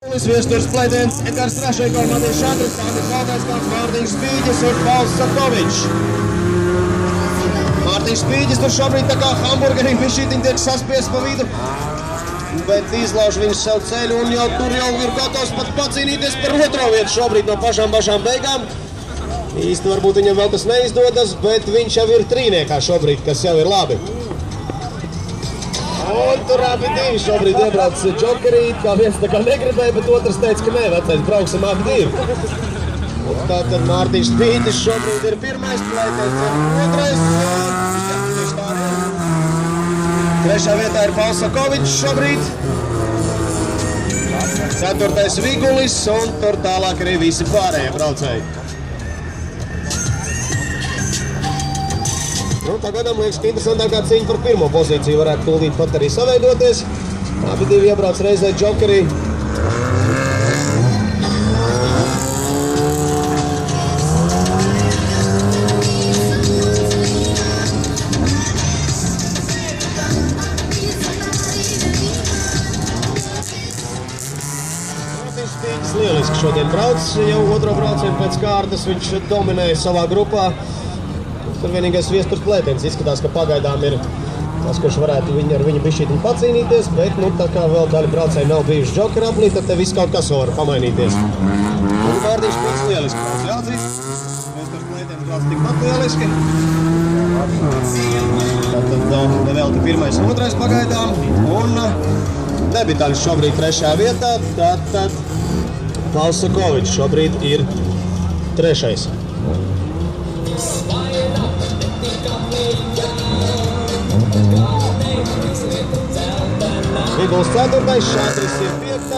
Viesturs plēdiens, Edgars Trašeiko, Matīs Šatris, Andris Valtaiskāns, Mārtiņš Spīģis un Pauls Sakovičs. Mārtiņš Spīģis tur šobrīd tā kā hamburgerim pišķītiņ tiek saspies pa vidu, bet izlauž viņš sev ceļu un jau ir gatavs pat pacīnīties par otro vietu šobrīd no pašām beigām. Īsti varbūt viņam vēl tas neizdodas, bet viņš jau ir trīniekā šobrīd, kas jau ir labi. Un tur abi divi šobrīd iebrauc džokerī, kā viens tā kā negribēja, bet otrs teica, ka nē, vecais, brauksim abi divi. Un tātad Mārtiņš Spīģis šobrīd ir pirmais, plētēns ir otrais. Trešā vietā ir Pauls Sakovičs šobrīd. Ceturtais Vigulis un tur tālāk arī visi pārējie braucēji. Tagad liekas, ka interesantākā cīņa par pirmo pozīciju varētu tūlīt pat arī saveidoties. Abi divi iebrauc reizē džokerī. Spīģis lieliski šodien brauc, jau otro braucienu pēc kārtas viņš dominēja savā grupā. Tur vienīgais Viesturs plētiens izskatās, ka pagaidām ir tas, kurš varētu ar viņu bišķītiņu pacīnīties, bet tā kā vēl daļa braucēji nav bijuši džokera aplī, tad te viss kaut kas var pamainīties. Un Mārtiņš Spīģis lieliski brauc, jāatzīst. Viesturs plētiens brauc tikpat lieliski. Tātad nevelti pirmais un otrais pagaidām. Un debitants šobrīd trešajā vietā, tātad Pauls Sakovičs šobrīd ir trešais. Viguls 4. Šatris ir 5.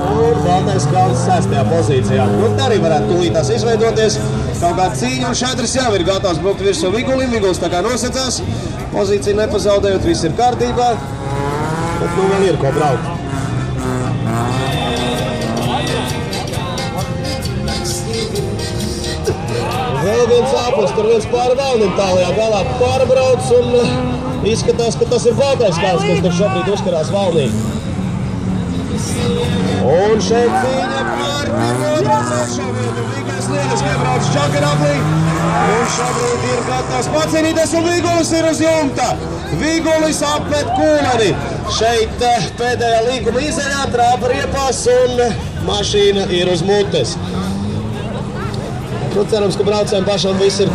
un Valtaiskāns 6. pozīcijā. Tā arī varētu tūlītās izveidoties kaut kāda cīņa, un Šatris jau ir gatavs braukt virsū Vigulim. Viguls tā kā nosacās, pozīciju nepazaudējot, viss ir kārtībā, bet vēl ir ko braukt. Vēl viens āplis, tur viens pāri Valnim tālajā galā pārbrauc un izskatās, ka tas ir Valtaiskāns, kas tur šobrīd uzkarās Valnī. Un šeit cīņa par pirmo un trešo vietu. Vigulis lieliski iebrauc džokera aplī un šobrīd ir gatavs pacīnīties un Vigulis ir uz jumta. Vigulis apmet kūleni. Šeit pēdējā līkuma izeļā trāpa riepās un mašīna ir uz mutes. Cerams, ka braucējiem pašam viss ir